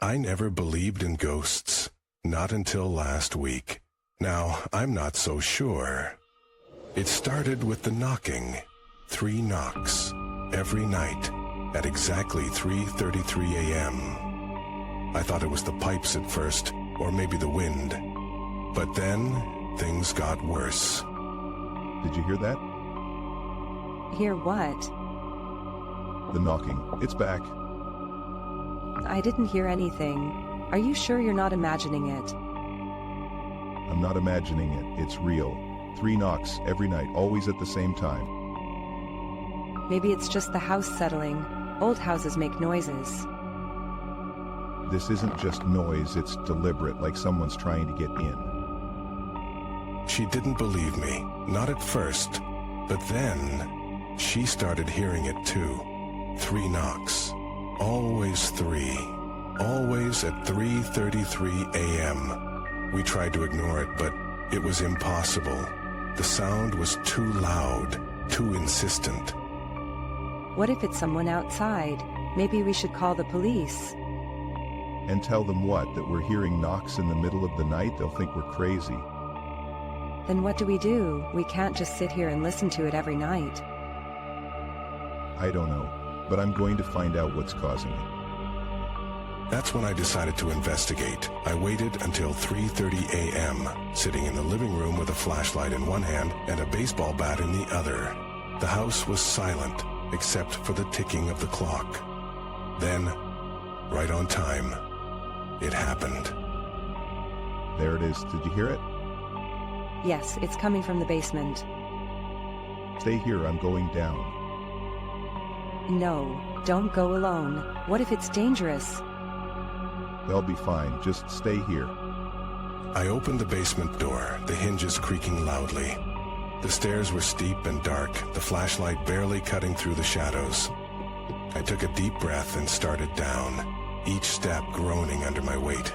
I never believed in ghosts, not until last week. Now, I'm not so sure. It started with the knocking. 3 knocks, every night, at exactly 3:33 a.m. I thought it was the pipes at first, or maybe the wind. But then, things got worse. Did you hear that? Hear what? The knocking. It's back. I didn't hear anything. Are you sure you're not imagining it? I'm not imagining it. It's real. 3 knocks every night, always at the same time. Maybe it's just the house settling. Old houses make noises. This isn't just noise, it's deliberate, like someone's trying to get in. She didn't believe me, not at first, but then she started hearing it too. 3 knocks, always 3, always at 3:33 a.m. We tried to ignore it, but it was impossible. The sound was too loud, too insistent. What if it's someone outside? Maybe we should call the police. And tell them what? That we're hearing knocks in the middle of the night? They'll think we're crazy. Then what do? We can't just sit here and listen to it every night. I don't know, but I'm going to find out what's causing it. That's when I decided to investigate. I waited until 3:30 a.m., sitting in the living room with a flashlight in one hand and a baseball bat in the other. The house was silent, except for the ticking of the clock. Then, right on time, it happened. There it is. Did you hear it? Yes, it's coming from the basement. Stay here, I'm going down. No, don't go alone. What if it's dangerous? They'll be fine, just stay here. I opened the basement door, the hinges creaking loudly. The stairs were steep and dark, the flashlight barely cutting through the shadows. I took a deep breath and started down, each step groaning under my weight.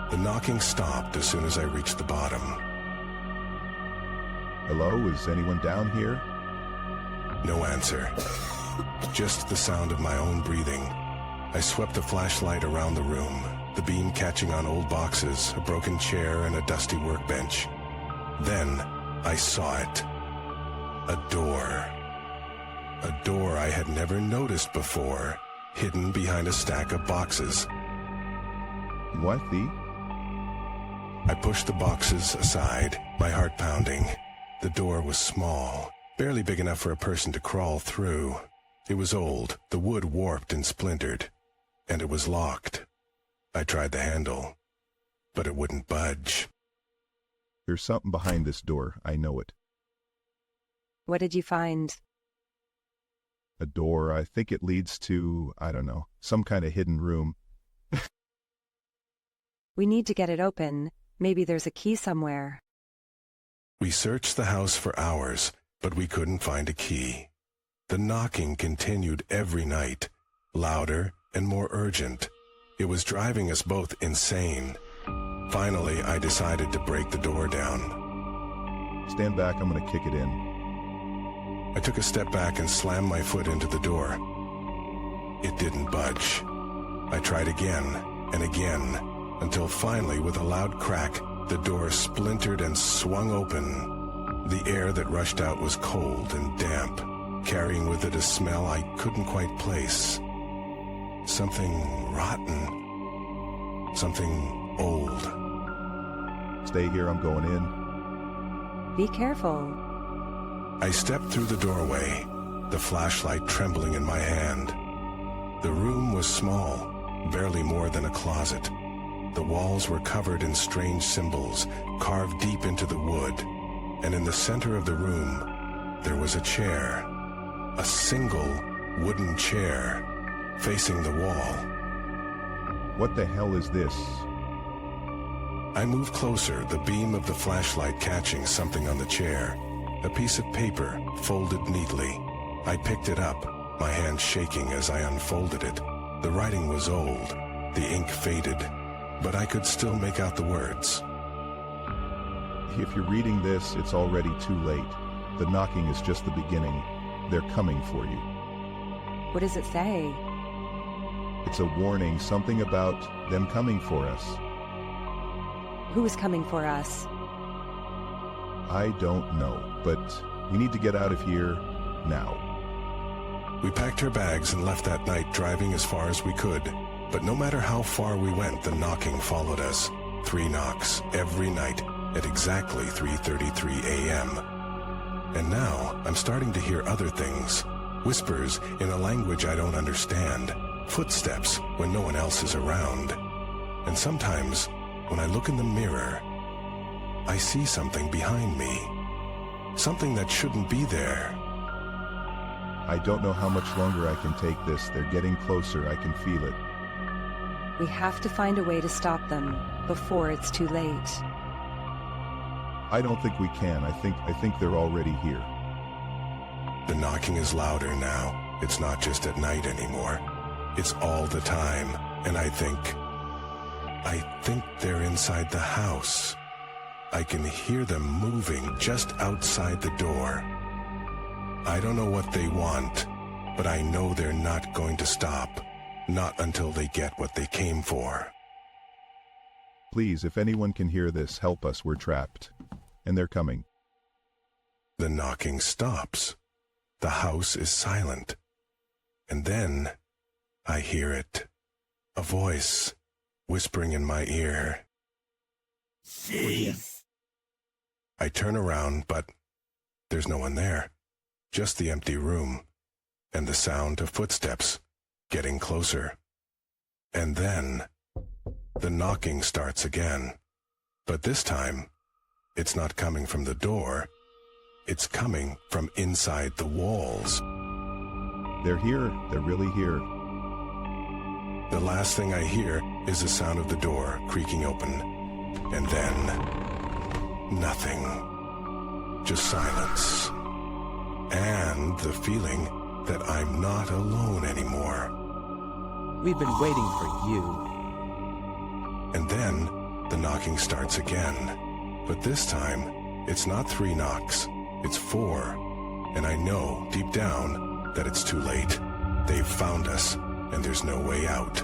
The knocking stopped as soon as I reached the bottom. Hello, is anyone down here? No answer. Just the sound of my own breathing. I swept the flashlight around the room, the beam catching on old boxes, a broken chair, and a dusty workbench. Then, I saw it. A door. A door I had never noticed before, hidden behind a stack of boxes. What the? I pushed the boxes aside, my heart pounding. The door was small, barely big enough for a person to crawl through. It was old, the wood warped and splintered, and it was locked. I tried the handle, but it wouldn't budge. There's something behind this door, I know it. What did you find? A door, I think it leads to, I don't know, some kind of hidden room. We need to get it open. Maybe there's a key somewhere. We searched the house for hours, but we couldn't find a key. The knocking continued every night, louder and more urgent. It was driving us both insane. Finally, I decided to break the door down. Stand back, I'm gonna kick it in. I took a step back and slammed my foot into the door. It didn't budge. I tried again and again, until finally, with a loud crack, the door splintered and swung open. The air that rushed out was cold and damp, carrying with it a smell I couldn't quite place. Something rotten. Something old. Stay here, I'm going in. Be careful. I stepped through the doorway, the flashlight trembling in my hand. The room was small, barely more than a closet. The walls were covered in strange symbols, carved deep into the wood, and in the center of the room, there was a chair. A single wooden chair, facing the wall. What the hell is this? I moved closer, the beam of the flashlight catching something on the chair. A piece of paper, folded neatly. I picked it up, my hand shaking as I unfolded it. The writing was old, the ink faded, but I could still make out the words. If you're reading this, it's already too late. The knocking is just the beginning. They're coming for you. What does it say? It's a warning, something about them coming for us. Who is coming for us? I don't know, but we need to get out of here now. We packed our bags and left that night, driving as far as we could. But no matter how far we went, the knocking followed us. 3 knocks every night at exactly 3:33 a.m. And now I'm starting to hear other things. Whispers in a language I don't understand. Footsteps when no one else is around. And sometimes, when I look in the mirror, I see something behind me. Something that shouldn't be there. I don't know how much longer I can take this. They're getting closer. I can feel it. We have to find a way to stop them before it's too late. I don't think we can. I think they're already here. The knocking is louder now. It's not just at night anymore. It's all the time. And I think they're inside the house. I can hear them moving just outside the door. I don't know what they want, but I know they're not going to stop. Not until they get what they came for. Please, if anyone can hear this, help us. We're trapped. And they're coming. The knocking stops. The house is silent. And then I hear it. A voice whispering in my ear. Safe. I turn around, but there's no one there. Just the empty room. And the sound of footsteps getting closer. And then the knocking starts again. But this time, it's not coming from the door. It's coming from inside the walls. They're here. They're really here. The last thing I hear is the sound of the door creaking open. And then nothing. Just silence. And the feeling that I'm not alone anymore. We've been waiting for you. And then the knocking starts again. But this time, it's not 3 knocks, it's 4. And I know deep down that it's too late. They've found us, and there's no way out.